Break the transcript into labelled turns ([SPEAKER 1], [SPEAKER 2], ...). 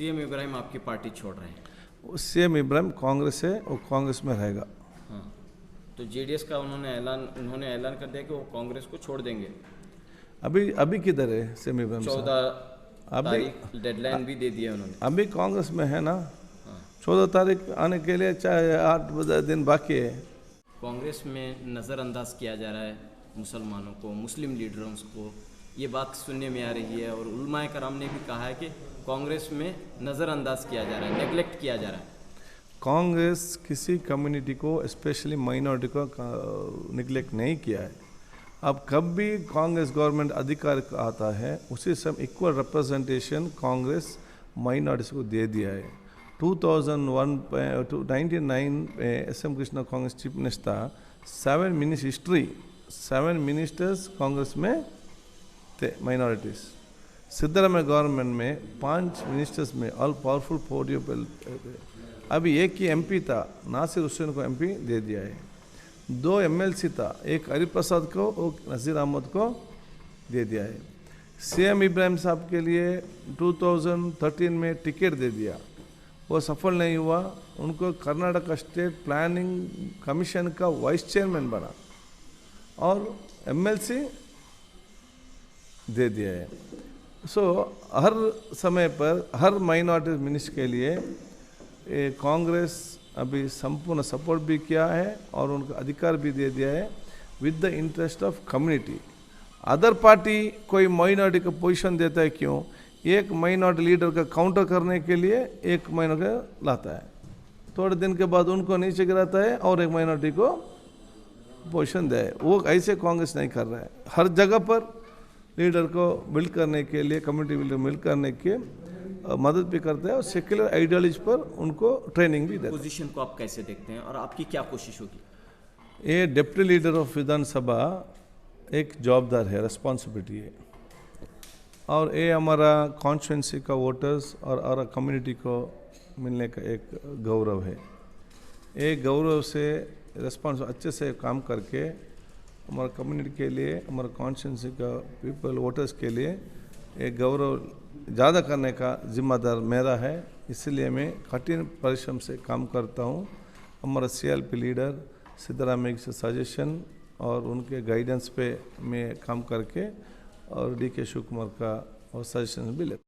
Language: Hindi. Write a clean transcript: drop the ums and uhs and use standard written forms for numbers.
[SPEAKER 1] सीएम इब्राहिम आपकी पार्टी छोड़ रहे हैं।
[SPEAKER 2] सीएम इब्राहिम कांग्रेस है, वो कांग्रेस में रहेगा।
[SPEAKER 1] हाँ, तो जेडीएस का उन्होंने ऐलान कर दिया कि वो कांग्रेस को छोड़ देंगे।
[SPEAKER 2] अभी अभी किधर है सीएम इब्राहिम साहब?
[SPEAKER 1] 14
[SPEAKER 2] अभी
[SPEAKER 1] तारीख डेडलाइन भी दे दिया उन्होंने।
[SPEAKER 2] अभी कांग्रेस में है ना।
[SPEAKER 1] हाँ,
[SPEAKER 2] 14 तारीख आने के लिए चाहे 8 दिन बाकी है।
[SPEAKER 1] कांग्रेस में नज़रअंदाज किया जा रहा है मुसलमानों को, मुस्लिम लीडरों को, ये बात सुनने में आ रही है। और उलमाए कराम ने भी कहा है कि कांग्रेस में नज़रअंदाज किया जा रहा है, नेगलेक्ट किया जा रहा है।
[SPEAKER 2] कांग्रेस किसी कम्युनिटी को, स्पेशली माइनॉरिटी को निगलेक्ट नहीं किया है। अब कब भी कांग्रेस गवर्नमेंट अधिकार आता है, उसी समय इक्वल रिप्रेजेंटेशन कांग्रेस माइनॉरिटीज को दे दिया है। 2001 1999 S M Krishna Congress chief minister था। 7 मिनिस्टर्स कांग्रेस में थे माइनॉरिटीज़। सिद्धरामैया गवर्नमेंट में 5 मिनिस्टर्स में ऑल पावरफुल पोडियो पे। अभी एक ही एमपी था, नासिर हुसैन को एमपी दे दिया है। 2 एमएलसी था, एक हरिप्रसाद को और नज़ीर अहमद को दे दिया है। सीएम इब्राहिम साहब के लिए 2013 में टिकट दे दिया, वो सफल नहीं हुआ। उनको कर्नाटक स्टेट प्लानिंग कमीशन का वाइस चेयरमैन बना और एमएलसी दे दिया है। सो हर समय पर हर माइनॉरिटी मिनिस्टर के लिए कांग्रेस अभी संपूर्ण सपोर्ट भी किया है और उनको अधिकार भी दे दिया है with the interest of community. Other party कोई माइनॉरिटी को पोजीशन देता है, क्यों? एक माइनॉरिटी लीडर का काउंटर करने के लिए एक माइनॉरिटी लाता है, थोड़े दिन के बाद उनको नीचे गिराता है और एक माइनॉरिटी को पोजीशन दे। वो ऐसे कांग्रेस नहीं कर रहा है। हर जगह पर लीडर को बिल्ड करने के लिए, कम्युनिटी बिल्डर बिल्ड करने के मदद भी करता है और सेक्युलर आइडियोलॉजी पर उनको ट्रेनिंग भी देता है।
[SPEAKER 1] पोजीशन को आप कैसे देखते हैं और आपकी क्या कोशिश होगी?
[SPEAKER 2] ये डिप्टी लीडर ऑफ विधानसभा एक जवाबदार है, रिस्पॉन्सिबिलिटी है, और ये हमारा कॉन्स्टिट्यूंसी का वोटर्स और कम्युनिटी को मिलने का एक गौरव है। एक गौरव से रिस्पॉन्स अच्छे से काम करके हमारा कम्युनिटी के लिए, हमारा कॉन्स्टिट्यूंसी का पीपल वोटर्स के लिए एक गौरव ज़्यादा करने का जिम्मेदार मेरा है। इसलिए मैं कठिन परिश्रम से काम करता हूँ। हमारा सीएलपी लीडर सिद्धरामैया के सजेशन और उनके गाइडेंस पे मैं काम करके और डीके शिव कुमार का और सजेशन भी लेता हूँ।